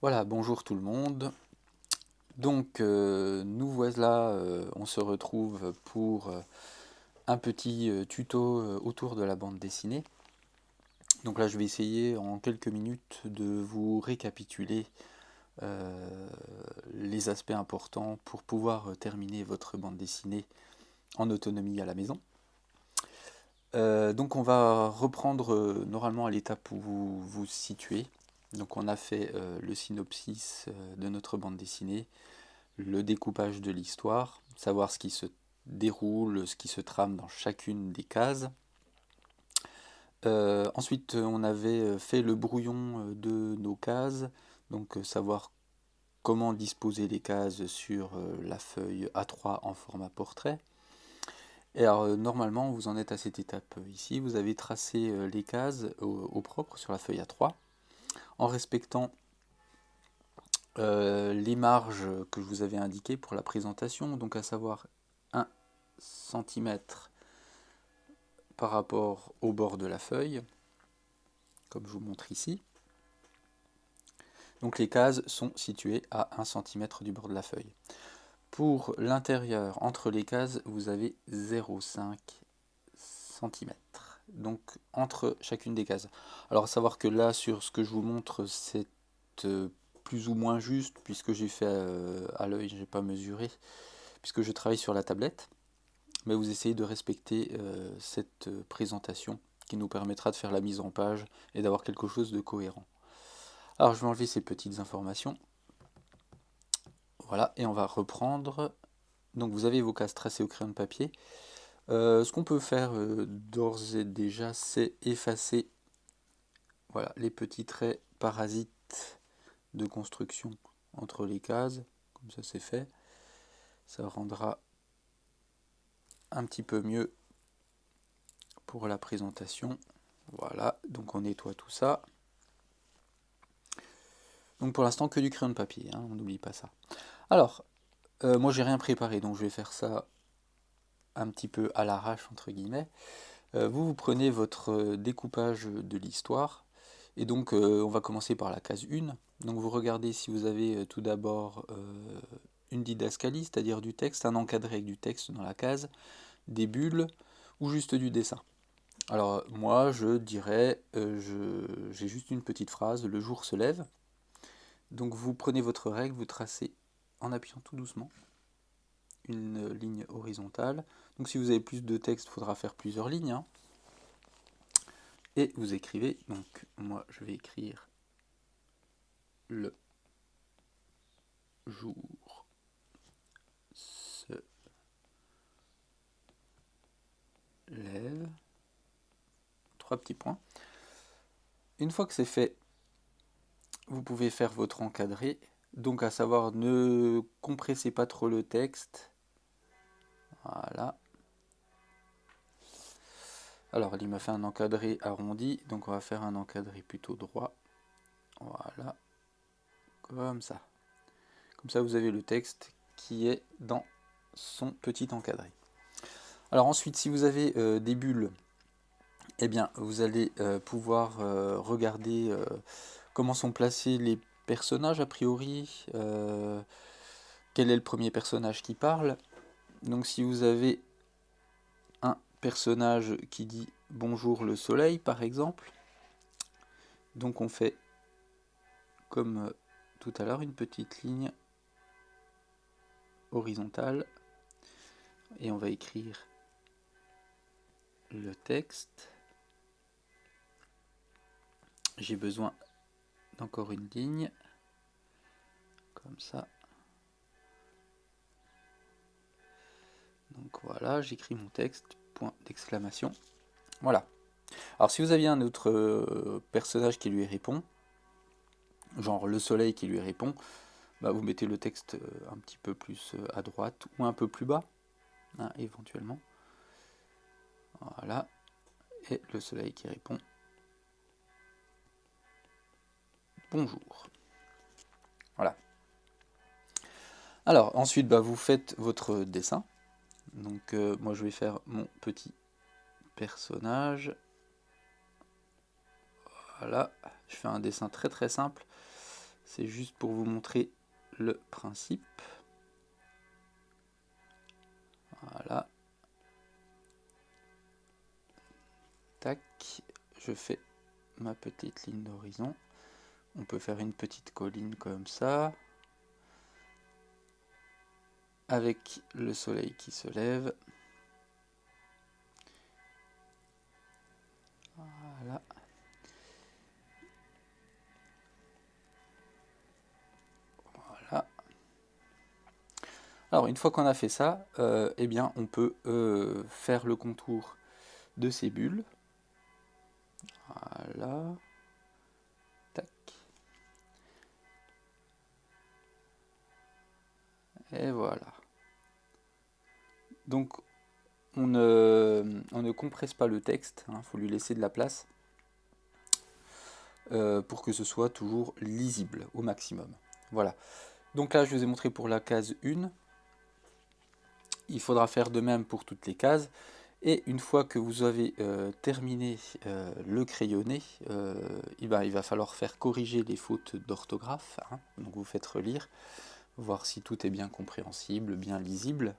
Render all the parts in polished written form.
Voilà, bonjour tout le monde. Donc nous voilà, on se retrouve pour un petit tuto autour de la bande dessinée. Donc là je vais essayer en quelques minutes de vous récapituler euh, les aspects importants pour pouvoir terminer votre bande dessinée en autonomie à la maison. Donc on va reprendre normalement à l'étape où vous vous situez. Donc on a fait le synopsis de notre bande dessinée, le découpage de l'histoire, savoir ce qui se déroule, ce qui se trame dans chacune des cases. Ensuite, on avait fait le brouillon de nos cases, donc savoir comment disposer les cases sur la feuille A3 en format portrait. Et alors, normalement, vous en êtes à cette étape ici. Vous avez tracé les cases au propre sur la feuille A3 en respectant les marges que je vous avais indiquées pour la présentation, donc à savoir 1 centimètre par rapport au bord de la feuille, comme je vous montre ici. Donc les cases sont situées à 1 centimètre du bord de la feuille. Pour l'intérieur, entre les cases, vous avez 0,5 cm. Donc entre chacune des cases. Alors à savoir que là, sur ce que je vous montre, c'est plus ou moins juste, puisque j'ai fait à l'œil, je n'ai pas mesuré, puisque je travaille sur la tablette. Mais vous essayez de respecter cette présentation qui nous permettra de faire la mise en page et d'avoir quelque chose de cohérent. Alors je vais enlever ces petites informations. Voilà, et on va reprendre. Donc vous avez vos cases tracées au crayon de papier. Ce qu'on peut faire d'ores et déjà, c'est effacer voilà, les petits traits parasites de construction entre les cases. Comme ça c'est fait. Ça rendra un petit peu mieux pour la présentation. Voilà, donc on nettoie tout ça. Donc pour l'instant que du crayon de papier, hein, on n'oublie pas ça. Alors, moi j'ai rien préparé, donc je vais faire ça un petit peu à l'arrache entre guillemets. Vous prenez votre découpage de l'histoire, et donc on va commencer par la case 1. Donc vous regardez si vous avez tout d'abord une didascalie, c'est-à-dire du texte, un encadré avec du texte dans la case, des bulles, ou juste du dessin. Alors moi je dirais, j'ai juste une petite phrase, le jour se lève. Donc vous prenez votre règle, vous tracez en appuyant tout doucement une ligne horizontale. Donc si vous avez plus de texte, il faudra faire plusieurs lignes, hein. Et vous écrivez, donc moi je vais écrire le jour se lève, 3 petits points. Une fois que c'est fait, vous pouvez faire votre encadré, donc à savoir ne compressez pas trop le texte. Voilà. Alors il m'a fait un encadré arrondi, donc on va faire un encadré plutôt droit. Voilà, comme ça. Comme ça vous avez le texte qui est dans son petit encadré. Alors ensuite, si vous avez des bulles, eh bien vous allez pouvoir regarder comment sont placés les personnages a priori, quel est le premier personnage qui parle. Donc si vous avez un personnage qui dit bonjour le soleil par exemple, donc on fait comme tout à l'heure une petite ligne horizontale et on va écrire le texte. J'ai besoin d'encore une ligne comme ça. Donc voilà, j'écris mon texte, point d'exclamation. Voilà. Alors si vous aviez un autre personnage qui lui répond, genre le soleil qui lui répond, bah vous mettez le texte un petit peu plus à droite ou un peu plus bas, hein, éventuellement. Voilà. Et le soleil qui répond bonjour. Voilà. Alors ensuite, bah, vous faites votre dessin. Donc moi je vais faire mon petit personnage. Voilà. Je fais un dessin très très simple. C'est juste pour vous montrer le principe. Voilà. Tac, je fais ma petite ligne d'horizon. On peut faire une petite colline comme ça, avec le soleil qui se lève. Voilà. Voilà. Alors une fois qu'on a fait ça, eh bien on peut faire le contour de ces bulles. Voilà. Tac. Et voilà. Donc on ne compresse pas le texte, il faut lui laisser de la place pour que ce soit toujours lisible au maximum. Voilà. Donc là je vous ai montré pour la case 1. Il faudra faire de même pour toutes les cases. Et une fois que vous avez terminé le crayonné, il va falloir faire corriger les fautes d'orthographe. Donc vous faites relire, voir si tout est bien compréhensible, bien lisible.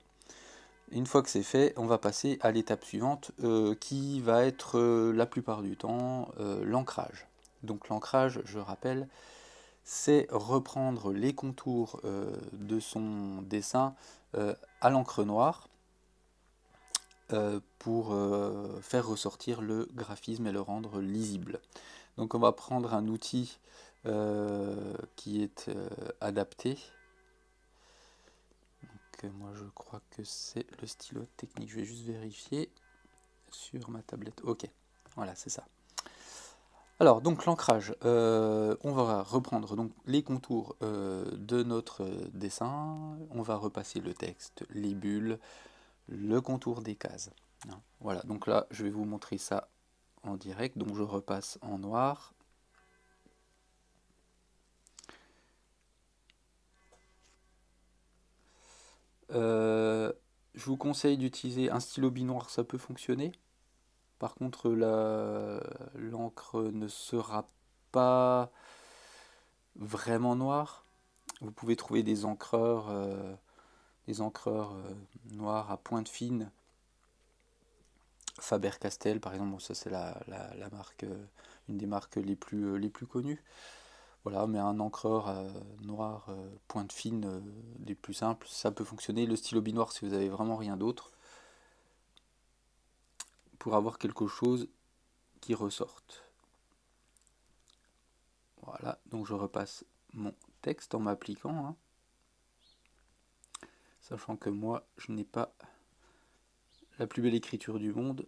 Et une fois que c'est fait, on va passer à l'étape suivante qui va être la plupart du temps l'ancrage. Donc l'ancrage, je rappelle, c'est reprendre les contours de son dessin à l'encre noire pour faire ressortir le graphisme et le rendre lisible. Donc on va prendre un outil qui est adapté. Donc moi je crois que c'est le stylo technique, je vais juste vérifier sur ma tablette. Ok, voilà, c'est ça. Alors, donc l'ancrage, on va reprendre donc, les contours de notre dessin, on va repasser le texte, les bulles, le contour des cases. Voilà, donc là, je vais vous montrer ça en direct, donc je repasse en noir. Je vous conseille d'utiliser un stylo binoir, ça peut fonctionner. Par contre, l'encre ne sera pas vraiment noire. Vous pouvez trouver des encreurs noirs à pointe fine. Faber-Castell, par exemple, ça c'est la marque, une des marques les plus connues. Voilà, mais un encreur noir, pointe fine, des plus simples, ça peut fonctionner. Le stylo binoir, si vous avez vraiment rien d'autre, pour avoir quelque chose qui ressorte. Voilà, donc je repasse mon texte en m'appliquant, sachant que moi, je n'ai pas la plus belle écriture du monde,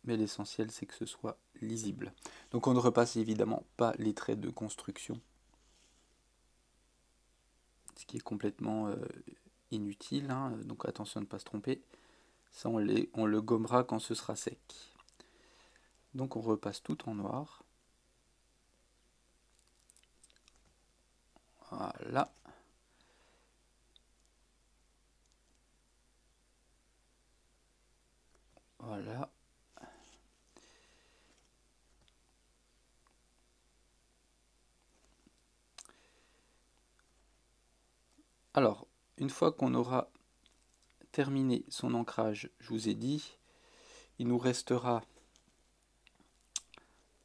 mais l'essentiel c'est que ce soit lisible. Donc on ne repasse évidemment pas les traits de construction, ce qui est complètement inutile, donc attention à ne pas se tromper. Ça on le gommera quand ce sera sec. Donc on repasse tout en noir. Voilà. Voilà. Alors, une fois qu'on aura terminé son ancrage, je vous ai dit, il nous restera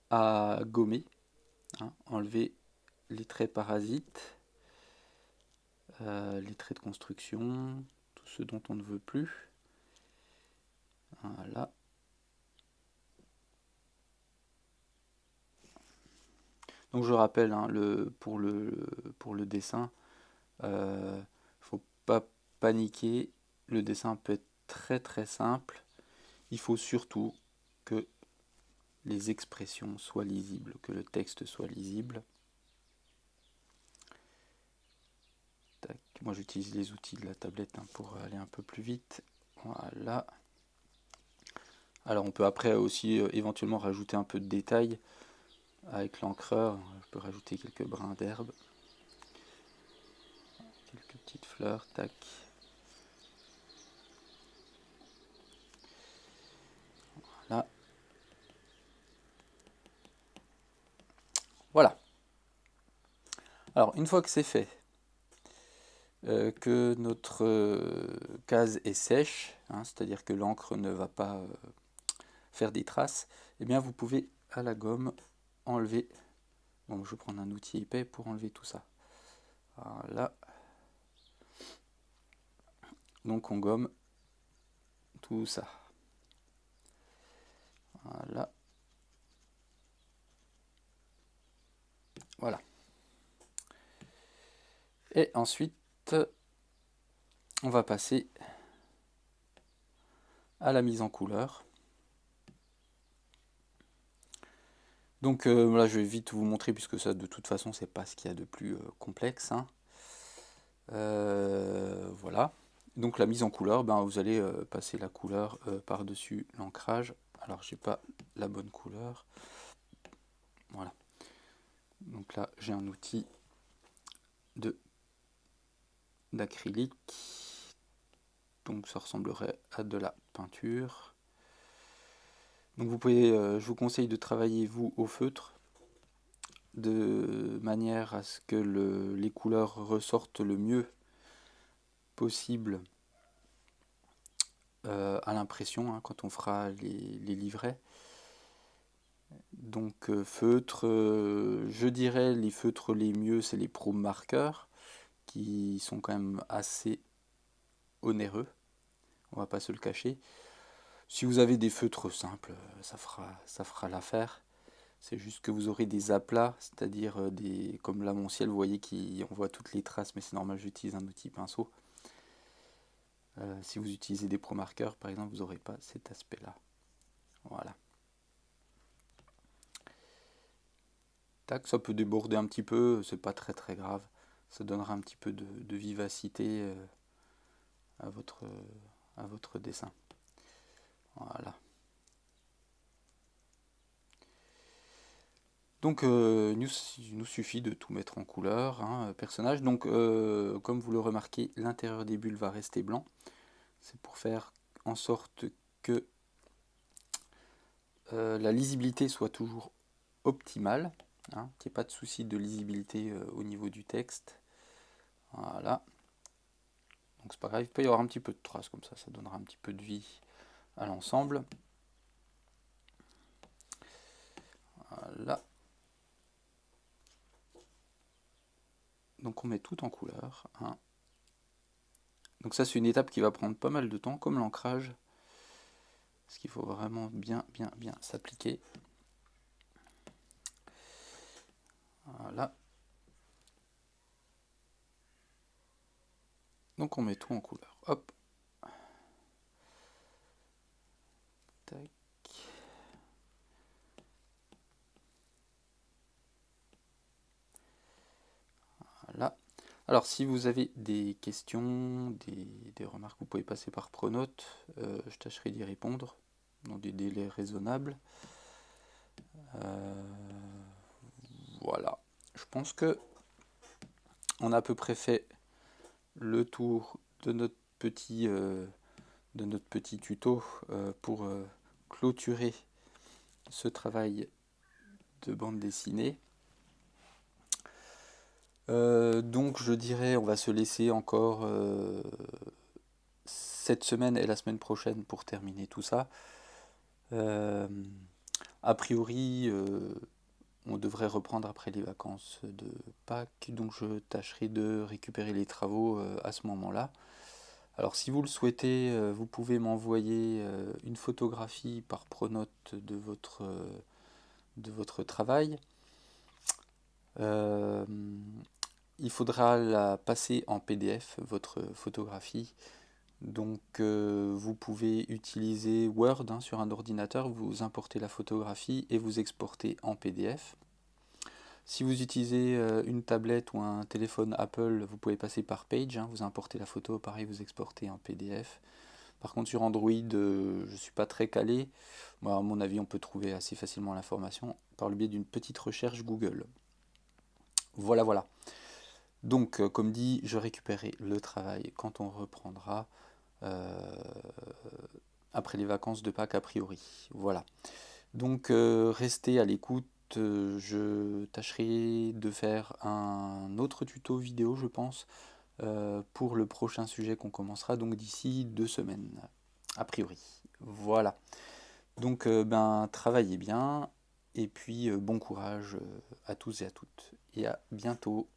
à gommer, enlever les traits parasites, les traits de construction, tout ce dont on ne veut plus. Voilà. Donc je rappelle, pour le dessin, faut pas paniquer, le dessin peut être très très simple. Il faut surtout que les expressions soient lisibles, que le texte soit lisible. Tac. Moi j'utilise les outils de la tablette pour aller un peu plus vite. Voilà. Alors on peut après aussi éventuellement rajouter un peu de détails avec l'encreur. Je peux rajouter quelques brins d'herbe, quelques petites fleurs, tac. Là. Voilà. Alors, une fois que c'est fait, que notre case est sèche, hein, c'est-à-dire que l'encre ne va pas faire des traces, eh bien vous pouvez à la gomme enlever. Bon, je vais prendre un outil épais pour enlever tout ça. Voilà. Donc on gomme tout ça. Voilà. Voilà. Et ensuite, on va passer à la mise en couleur. Donc là, je vais vite vous montrer puisque ça, de toute façon, c'est pas ce qu'il y a de plus complexe, hein. Voilà. Donc la mise en couleur, ben, vous allez passer la couleur par-dessus l'ancrage. Alors j'ai pas la bonne couleur. Voilà. Donc là, j'ai un outil d'acrylique. Donc ça ressemblerait à de la peinture. Donc vous pouvez, je vous conseille de travailler vous au feutre de manière à ce que les couleurs ressortent le mieux possible à l'impression, hein, quand on fera les livrets. Donc feutre, je dirais les feutres les mieux, c'est les Pro Marker, qui sont quand même assez onéreux, on va pas se le cacher. Si vous avez des feutres simples, ça fera l'affaire. C'est juste que vous aurez des aplats, c'est-à-dire comme là mon ciel, vous voyez on voit toutes les traces, mais c'est normal, j'utilise un outil pinceau. Si vous utilisez des Pro Marker, par exemple, vous n'aurez pas cet aspect-là. Voilà. Tac, ça peut déborder un petit peu, c'est pas très très grave. Ça donnera un petit peu de vivacité à votre dessin. Voilà. Donc il nous suffit de tout mettre en couleur, hein, personnage. Donc comme vous le remarquez, l'intérieur des bulles va rester blanc. C'est pour faire en sorte que la lisibilité soit toujours optimale, hein, qu'il n'y ait pas de souci de lisibilité au niveau du texte. Voilà. Donc c'est pas grave, il peut y avoir un petit peu de traces comme ça donnera un petit peu de vie à l'ensemble. Voilà. Donc on met tout en couleur, hein. Donc ça c'est une étape qui va prendre pas mal de temps, comme l'ancrage, parce qu'il faut vraiment bien s'appliquer. Voilà. Donc on met tout en couleur. Hop. Tac. Voilà. Alors si vous avez des questions, des remarques, vous pouvez passer par Pronote. Je tâcherai d'y répondre dans des délais raisonnables. Voilà. Je pense que on a à peu près fait le tour de notre petit tuto pour clôturer ce travail de bande dessinée. Donc je dirais on va se laisser encore cette semaine et la semaine prochaine pour terminer tout ça. A priori on devrait reprendre après les vacances de Pâques, donc je tâcherai de récupérer les travaux à ce moment-là. Alors si vous le souhaitez, vous pouvez m'envoyer une photographie par Pronote de votre travail. Il faudra la passer en PDF, votre photographie. Donc vous pouvez utiliser Word, hein, sur un ordinateur, vous importez la photographie et vous exportez en PDF. Si vous utilisez une tablette ou un téléphone Apple, vous pouvez passer par Page, hein, vous importez la photo, pareil, vous exportez en PDF. Par contre sur Android, je ne suis pas très calé. Moi, à mon avis, on peut trouver assez facilement l'information par le biais d'une petite recherche Google. Voilà. Donc, comme dit, je récupérerai le travail quand on reprendra après les vacances de Pâques a priori. Voilà. Donc, restez à l'écoute je tâcherai de faire un autre tuto vidéo, je pense, pour le prochain sujet qu'on commencera, donc d'ici 2 semaines, a priori. Voilà. Donc, ben, travaillez bien, et puis bon courage à tous et à toutes, et à bientôt.